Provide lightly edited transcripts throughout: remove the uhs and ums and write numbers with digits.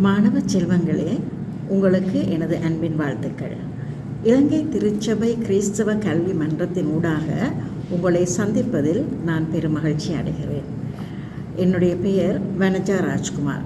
மாணவ செல்வங்களே, உங்களுக்கு எனது அன்பின் வாழ்த்துக்கள். இலங்கை திருச்சபை கிறிஸ்தவ கல்வி மன்றத்தின் ஊடாக உங்களை சந்திப்பதில் நான் பெரும் மகிழ்ச்சி அடைகிறேன். என்னுடைய பெயர் வனஜா ராஜ்குமார்.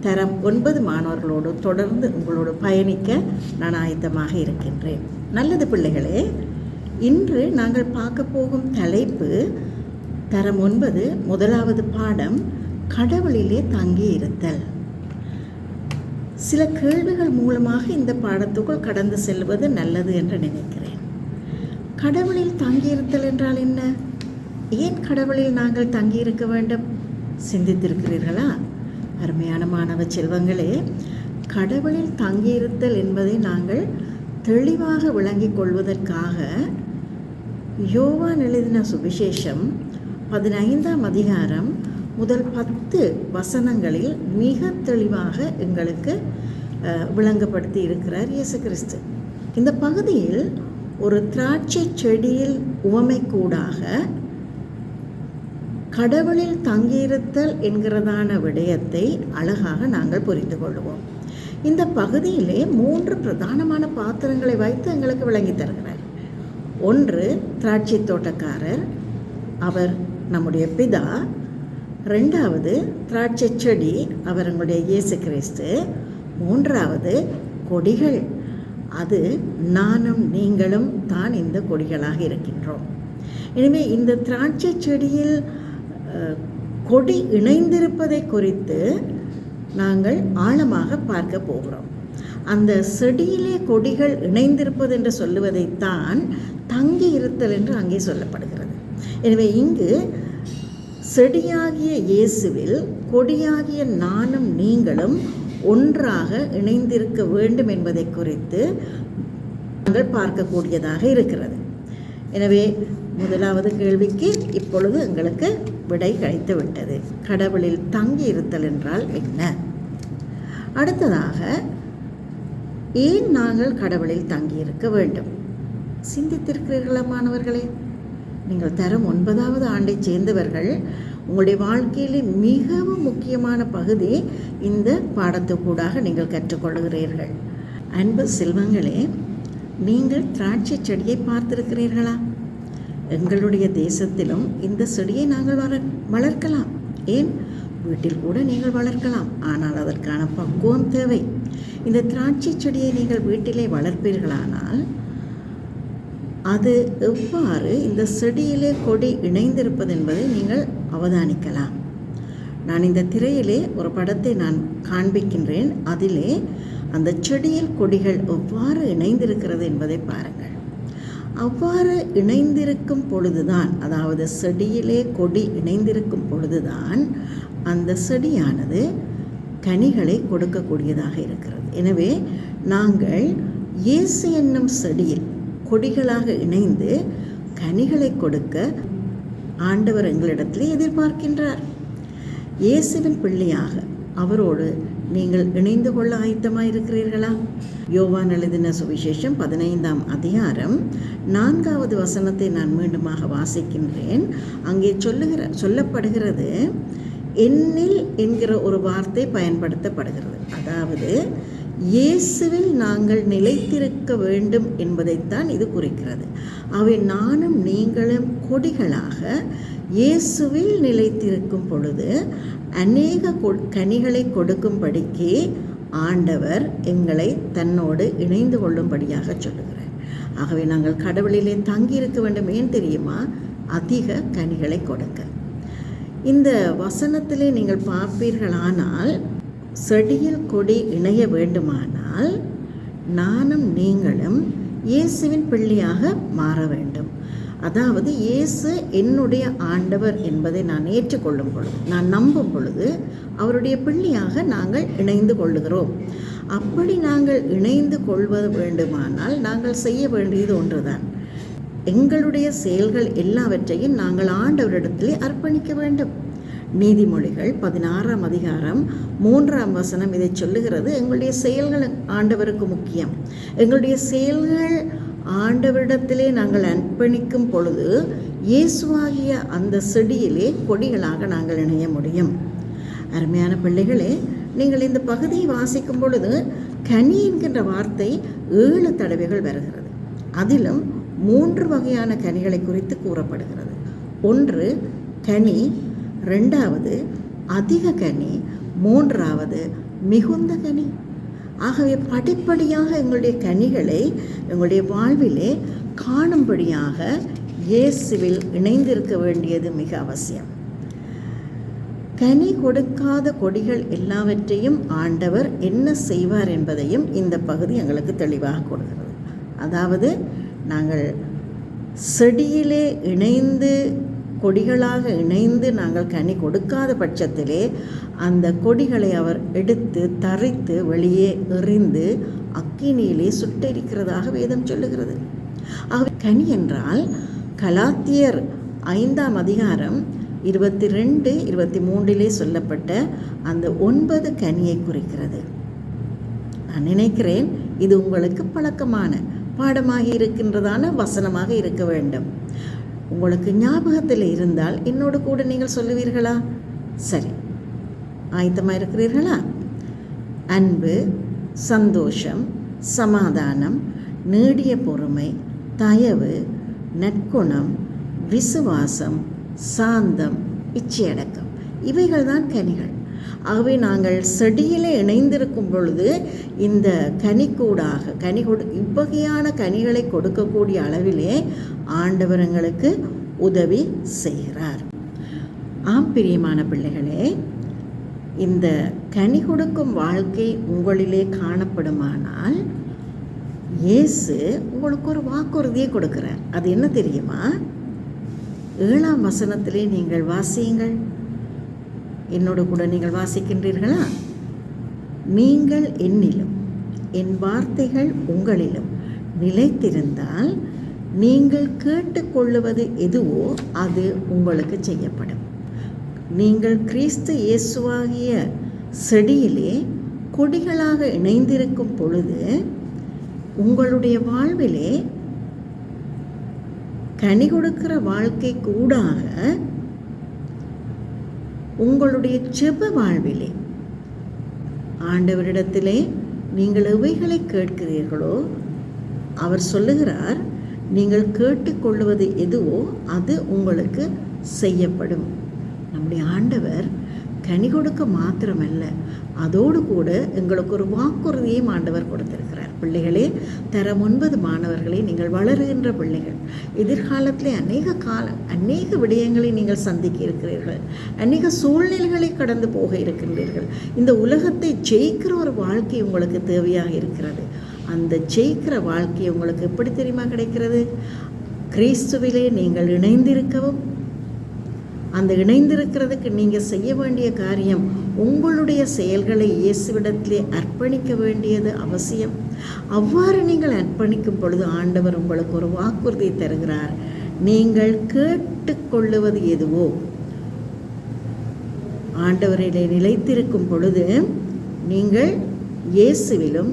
தரம் 9 மாணவர்களோடு தொடர்ந்து உங்களோடு பயணிக்க நான் ஆயத்தமாக இருக்கின்றேன். நல்லது பிள்ளைகளே, இன்று நாங்கள் பார்க்க போகும் தலைப்பு தரம் 9 முதலாவது பாடம், கடவுளிலே தங்கி இருத்தல். சில கேள்விகள் மூலமாக இந்த பாடத்துக்குள் கடந்து செல்வது நல்லது என்று நினைக்கிறேன். கடவுளில் தங்கியிருத்தல் என்றால் என்ன? ஏன் கடவுளில் நாங்கள் தங்கியிருக்க வேண்டும்? சிந்தித்திருக்கிறீர்களா? அருமையான மாணவ செல்வங்களே, கடவுளில் தங்கியிருத்தல் என்பதை நாங்கள் தெளிவாக விளங்கிக் கொள்வதற்காக யோவான் எழுதின சுவிசேஷம் 15ஆம் அதிகாரம் முதல் 10 வசனங்களில் மிக தெளிவாக எங்களுக்கு விளங்கப்படுத்தி இருக்கிறார் இயேசு கிறிஸ்து. இந்த பகுதியில் ஒரு திராட்சை செடியில் உவமை கூடாக கடவுளில் தங்கியிருத்தல் என்கிறதான விடயத்தை அழகாக நாங்கள் புரிந்து கொள்வோம். இந்த பகுதியிலே 3 பிரதானமான பாத்திரங்களை வைத்து எங்களுக்கு விளங்கி தருகிறார். ஒன்று திராட்சை தோட்டக்காரர், அவர் நம்முடைய பிதா. 2வது திராட்சை செடி, அவர் எங்களுடைய இயேசு கிறிஸ்து. 3வது கொடிகள், அது நானும் நீங்களும் தான் இந்த கொடிகளாக இருக்கின்றோம். எனவே இந்த திராட்சை செடியில் கொடி இணைந்திருப்பதை குறித்து நாங்கள் ஆழமாக பார்க்க போகிறோம். அந்த செடியிலே கொடிகள் இணைந்திருப்பது என்று சொல்லுவதைத்தான் தங்கி இருத்தல் என்று அங்கே சொல்லப்படுகிறது. எனவே இங்கு செடியாகிய இயேசுவில் கொடியாகிய நானும் நீங்களும் ஒன்றாக இணைந்திருக்க வேண்டும் என்பதை குறித்து நாங்கள் பார்க்கக்கூடியதாக இருக்கிறது. எனவே முதலாவது கேள்விக்கு இப்பொழுது எங்களுக்கு விடை கிடைத்து விட்டது. கடவுளில் தங்கி இருத்தல் என்றால் என்ன? அடுத்ததாக, ஏன் நாங்கள் கடவுளில் தங்கியிருக்க வேண்டும்? சிந்தித்திருக்கிறீர்களா மாணவர்களே? நீங்கள் தரம் 9வது ஆண்டை சேர்ந்தவர்கள். உங்களுடைய வாழ்க்கையிலே மிகவும் முக்கியமான பகுதி இந்த பாடத்துக்கூடாக நீங்கள் கற்றுக்கொள்கிறீர்கள். அன்பு செல்வங்களே, நீங்கள் திராட்சை செடியை பார்த்திருக்கிறீர்களா? எங்களுடைய தேசத்திலும் இந்த செடியை நாங்கள் வளர்க்கலாம். ஏன், வீட்டில் கூட நீங்கள் வளர்க்கலாம். ஆனால் அதற்கான பக்குவம் தேவை. இந்த திராட்சை செடியை நீங்கள் வீட்டிலே வளர்ப்பீர்களானால் அது எவ்வாறு இந்த செடியிலே கொடி இணைந்திருப்பது என்பதை நீங்கள் அவதானிக்கலாம். நான் இந்த திரையிலே ஒரு படத்தை நான் காண்பிக்கின்றேன். அதிலே அந்த செடியில் கொடிகள் எவ்வாறு இணைந்திருக்கிறது என்பதை பாருங்கள். அவ்வாறு இணைந்திருக்கும் பொழுதுதான், அதாவது செடியிலே கொடி இணைந்திருக்கும் பொழுதுதான் அந்த செடியானது கனிகளை கொடுக்கக்கூடியதாக இருக்கிறது. எனவே நாங்கள் இயேசு என்னும் செடியில் கொடிகளாக இணைந்து கனிகளை கொடுக்க ஆண்டவர் எங்களிடத்தில் எதிர்பார்க்கின்றார். இயேசுவின் பிள்ளையாக அவரோடு நீங்கள் இணைந்து கொள்ள ஆயத்தமாக இருக்கிறீர்களா? யோவான் எழுதின சுவிசேஷம் 15ஆம் அதிகாரம் 4வது வசனத்தை நான் மீண்டுமாக வாசிக்கின்றேன். அங்கே சொல்லப்படுகிறது, என்னில் என்கிற ஒரு வார்த்தை பயன்படுத்தப்படுகிறது. அதாவது இயேசுவில் நாங்கள் நிலைத்திருக்க வேண்டும் என்பதைத்தான் இது குறிக்கிறது. அவை நானும் நீங்களும் கொடிகளாக இயேசுவில் நிலைத்திருக்கும் பொழுது அநேக கனிகளை கொடுக்கும்படிக்கு ஆண்டவர் எங்களை தன்னோடு இணைந்து கொள்ளும்படியாக சொல்லுகிறார். ஆகவே நாங்கள் கடவுளிலே தங்கியிருக்க வேண்டும். ஏன் தெரியுமா? அதிக கனிகளை கொடுக்க. இந்த வசனத்திலே நீங்கள் பார்ப்பீர்களானால், செடியில் கொடி இணைய வேண்டுமானால் நானும் நீங்களும் இயேசுவின் பிள்ளையாக மாற வேண்டும். அதாவது இயேசு என்னுடைய ஆண்டவர் என்பதை நான் ஏற்றுக்கொள்ளும் பொழுது, நான் நம்பும் பொழுது அவருடைய பிள்ளையாக நாங்கள் இணைந்து கொள்ளுகிறோம். அப்படி நாங்கள் இணைந்து கொள்வது வேண்டுமானால் நாங்கள் செய்ய வேண்டியது ஒன்றுதான். எங்களுடைய செயல்கள் எல்லாவற்றையும் நாங்கள் ஆண்டவரிடத்திலே அர்ப்பணிக்க வேண்டும். நீதிமொழிகள் 16ஆம் அதிகாரம் 3ஆம் வசனம் இதை சொல்லுகிறது. எங்களுடைய செயல்கள் ஆண்டவருக்கு முக்கியம். எங்களுடைய செயல்கள் ஆண்டவரிடத்திலே நாங்கள் அர்ப்பணிக்கும் பொழுது இயேசுவாகிய அந்த செடியிலே கொடிகளாக நாங்கள் இணைய முடியும். அருமையான பிள்ளைகளே, நீங்கள் இந்த பகுதியை வாசிக்கும் பொழுது கனி என்கின்ற வார்த்தை 7 தடவைகள் வருகிறது. அதிலும் 3 வகையான கனிகளை குறித்து கூறப்படுகிறது. ஒன்று கனி, 2வது அதிக கனி, 3வது மிகுந்த கனி. ஆகவே படிப்படியாக எங்களுடைய கனிகளை எங்களுடைய வாழ்விலே காணும்படியாக இயேசுவில் இணைந்திருக்க வேண்டியது மிக அவசியம். கனி கொடுக்காத கொடிகள் எல்லாவற்றையும் ஆண்டவர் என்ன செய்வார் என்பதையும் இந்த பகுதி எங்களுக்கு தெளிவாக கொடுக்கிறது. அதாவது நாங்கள் செடியிலே இணைந்து கொடிகளாக இணைந்து நாங்கள் கனி கொடுக்காத பட்சத்திலே அந்த கொடிகளை அவர் எடுத்து தரித்து வெளியே எறிந்து அக்கினியிலே சுட்டெரிக்கிறதாக வேதம் சொல்லுகிறது. ஆகவே கனி என்றால் கலாத்தியர் 5ஆம் அதிகாரம் 22, 23 சொல்லப்பட்ட அந்த 9 கனியை குறிக்கிறது. நான் நினைக்கிறேன் இது உங்களுக்கு பழக்கமான பாடமாக இருக்கின்றதான வசனமாக இருக்க வேண்டும். உங்களுக்கு ஞாபகத்தில் இருந்தால் என்னோடு கூட நீங்கள் சொல்லுவீர்களா? சரி, ஆயத்தமாக இருக்கிறீர்களா? அன்பு, சந்தோஷம், சமாதானம், நீடிய பொறுமை, தயவு, நற்குணம், விசுவாசம், சாந்தம், இச்சையடக்கம், இவைகள் தான் கனிகள். ஆகவே நாங்கள் செடியிலே இணைந்திருக்கும் பொழுது இந்த கனிக்கூடாக இவ்வகையான கனிகளை கொடுக்கக்கூடிய அளவிலே ஆண்டவர் எங்களுக்கு உதவி செய்கிறார். ஆம் பிரியமான பிள்ளைகளே, இந்த கனி கொடுக்கும் வாழ்க்கை உங்களிலே காணப்படுமானால் இயேசு உங்களுக்கு ஒரு வாக்குறுதியை கொடுக்கிறார். அது என்ன தெரியுமா? 7ஆம் வசனத்திலே நீங்கள் வாசியுங்கள். என்னோடு கூட நீங்கள் வாசிக்கின்றீர்களா? நீங்கள் என்னிலும் என் வார்த்தைகள் உங்களிலும் நிலைத்திருந்தால் நீங்கள் கேட்டுக்கொள்ளுவது எதுவோ அது உங்களுக்கு செய்யப்படும். நீங்கள் கிறிஸ்து இயேசுவாகிய செடியிலே கொடிகளாக இணைந்திருக்கும் பொழுது உங்களுடைய வாழ்விலே கனி கொடுக்கிற வாழ்க்கை கூடாக உங்களுடைய ஜெப வாழ்விலே ஆண்டவரிடத்திலே நீங்கள் எவைகளை கேட்கிறீர்களோ அவர் சொல்லுகிறார், நீங்கள் கேட்டுக்கொள்வது எதுவோ அது உங்களுக்கு செய்யப்படும். நம்முடைய ஆண்டவர் கனி கொடுக்க மாத்திரமல்ல, அதோடு கூட எங்களுக்கு ஒரு வாக்குறுதியையும் ஆண்டவர் கொடுத்திருக்கிறார். பிள்ளைகளே, தரம் 9 மாணவர்களே, நீங்கள் வளருகின்ற பிள்ளைகள். எதிர்காலத்திலே அநேக விடயங்களை நீங்கள் சந்திக்க இருக்கிறீர்கள். அநேக சூழ்நிலைகளை கடந்து போக இருக்கின்றீர்கள். இந்த உலகத்தை ஜெயிக்கிற ஒரு வாழ்க்கை உங்களுக்கு தேவையாக இருக்கிறது. அந்த ஜெயிக்கிற வாழ்க்கை உங்களுக்கு எப்படி தெரியுமா கிடைக்கிறது? கிறிஸ்துவிலே நீங்கள் இணைந்திருக்கவும், அந்த இணைந்திருக்கிறதுக்கு நீங்கள் செய்ய வேண்டிய காரியம் உங்களுடைய செயல்களை இயேசுவிடத்திலே அர்ப்பணிக்க வேண்டியது அவசியம். அவ்வாறு நீங்கள் அர்ப்பணிக்கும் பொழுது ஆண்டவர் உங்களுக்கு ஒரு வாக்குறுதி தருகிறார். நீங்கள் கேட்டுக்கொள்ளுவது எதுவோ, ஆண்டவரிலே நிலைத்திருக்கும் பொழுது நீங்கள் இயேசுவிலும்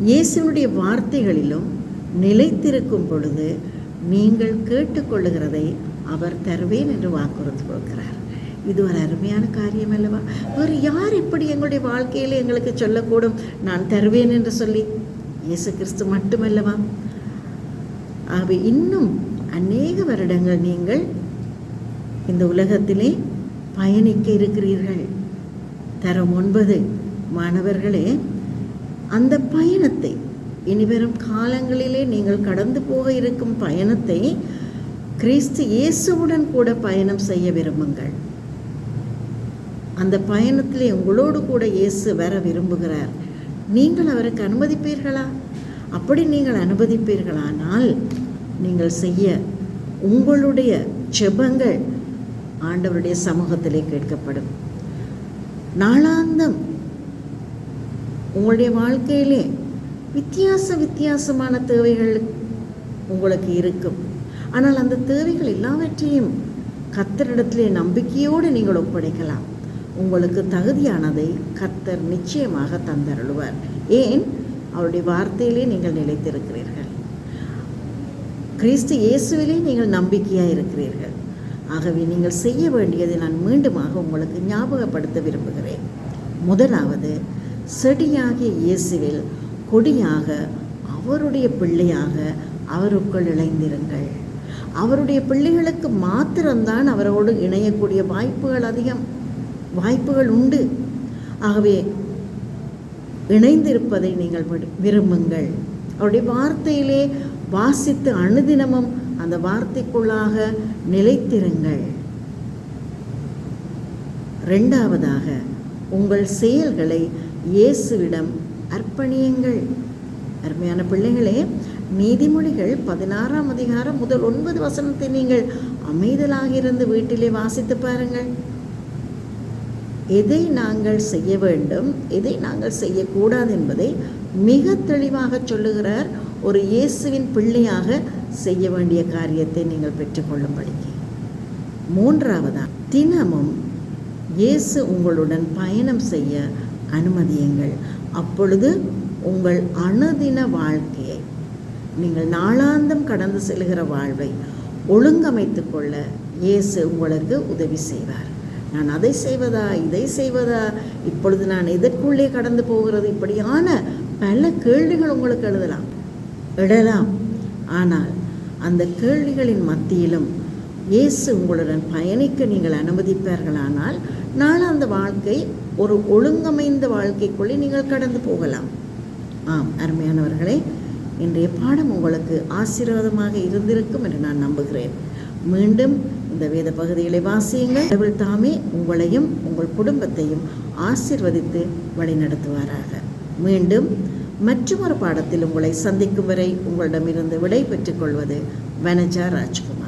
இயேசுனுடைய வார்த்தைகளிலும் நிலைத்திருக்கும் பொழுது நீங்கள் கேட்டுக்கொள்ளுகிறதை அவர் தருவேன் என்று வாக்குறுதி கொடுக்கிறார். இது ஒரு அருமையான காரியம் அல்லவா? வேறு யார் இப்படி எங்களுடைய வாழ்க்கையில் எங்களுக்கு சொல்லக்கூடும் நான் தருவேன் என்று சொல்லி? இயேசு கிறிஸ்து மட்டுமல்லவா? ஆகவே இன்னும் அநேக வருடங்கள் நீங்கள் இந்த உலகத்திலே பயணிக்க இருக்கிறீர்கள். தரம் 9 மாணவர்களே, அந்த பயணத்தை இனிவரும் காலங்களிலே நீங்கள் கடந்து போக இருக்கும் பயணத்தை கிறிஸ்து இயேசுவுடன் கூட பயணம் செய்ய விரும்புங்கள். அந்த பயணத்திலே உங்களோடு கூட இயேசு வர விரும்புகிறார். நீங்கள் அவருக்கு அனுமதிப்பீர்களா? அப்படி நீங்கள் அனுமதிப்பீர்களானால் நீங்கள் செய்ய உங்களுடைய ஜெபங்கள் ஆண்டவருடைய சமூகத்திலே கேட்கப்படும். நாளாந்தம் உங்களுடைய வாழ்க்கையிலே வித்தியாசமான தேவைகள் உங்களுக்கு இருக்கும். ஆனால் அந்த தேவைகள் எல்லாவற்றையும் கர்த்தரிடத்திலே நம்பிக்கையோடு நீங்கள் ஒப்படைக்கலாம். உங்களுக்கு தகுதியானதை கர்த்தர் நிச்சயமாக தந்தருளுவார். ஏன்? அவருடைய வார்த்தையிலே நீங்கள் நிலைத்திருக்கிறீர்கள். கிறிஸ்து இயேசுவிலே நீங்கள் நம்பிக்கையாக இருக்கிறீர்கள். ஆகவே நீங்கள் செய்ய வேண்டியதை நான் மீண்டுமாக உங்களுக்கு ஞாபகப்படுத்த விரும்புகிறேன். முதலாவது, செடியாகிய இயேசுவில் கொடியாக அவருடைய பிள்ளையாக அவருக்குள் இணைந்திருங்கள். அவருடைய பிள்ளைகளுக்கு மாத்திரம்தான் அவரோடு இணையக்கூடிய வாய்ப்புகள் உண்டு. ஆகவே இணைந்திருப்பதை நீங்கள் விரும்புங்கள். அவருடைய வார்த்தையிலே வாசித்து அனுதினமும் அந்த வார்த்தைக்குள்ளாக நிலைத்திருங்கள். இரண்டாவதாக, உங்கள் செயல்களை இயேசுவிடம் அர்ப்பணியுங்கள். அருமையான பிள்ளைகளே, நீதிமொழிகள் 16ஆம் அதிகாரம் முதல் 9 வசனத்தை நீங்கள் அமைதலாக இருந்து வீட்டிலே வாசித்து பாருங்கள். எதை நாங்கள் செய்ய வேண்டும், எதை நாங்கள் செய்யக்கூடாது என்பதை மிக தெளிவாக சொல்லுகிறார். ஒரு இயேசுவின் பிள்ளையாக செய்ய வேண்டிய காரியத்தை நீங்கள் பெற்றுக்கொள்ளும்படி. மூன்றாவதாக, தினமும் இயேசு உங்களுடன் பயணம் செய்ய அனுமதியுங்கள். அப்பொழுது உங்கள் அனுதின வாழ்க்கையை, நீங்கள் நாளாந்தம் கடந்து செல்கிற வாழ்வை ஒழுங்கமைத்து கொள்ள இயேசு உங்களுக்கு உதவி செய்வார். நான் அதை செய்வதா, இதை செய்வதா, இப்பொழுது நான் எதற்குள்ளே கடந்து போகிறது, இப்படியான பல கேள்விகள் உங்களுக்கு எழலாம். ஆனால் அந்த கேள்விகளின் மத்தியிலும் இயேசு உங்களுடன் பயணிக்க நீங்கள் அனுமதிப்பார்களானால் நாளாந்த வாழ்க்கை ஒரு ஒழுங்கமைந்த வாழ்க்கைக்குள்ளே நீங்கள் கடந்து போகலாம். ஆம் அருமையானவர்களே, இன்றைய பாடம் உங்களுக்கு ஆசீர்வாதமாக இருந்திருக்கும் என்று நான் நம்புகிறேன். மீண்டும் இந்த வேத பகுதிகளை வாசியுங்கள். கடவுள் தாமே உங்களையும் உங்கள் குடும்பத்தையும் ஆசீர்வதித்து வழிநடத்துவாராக. மீண்டும் மற்றொரு பாடத்தில் உங்களை சந்திக்கும் வரை உங்களிடமிருந்து விடை பெற்றுக் கொள்வது வனஜா ராஜ்குமார்.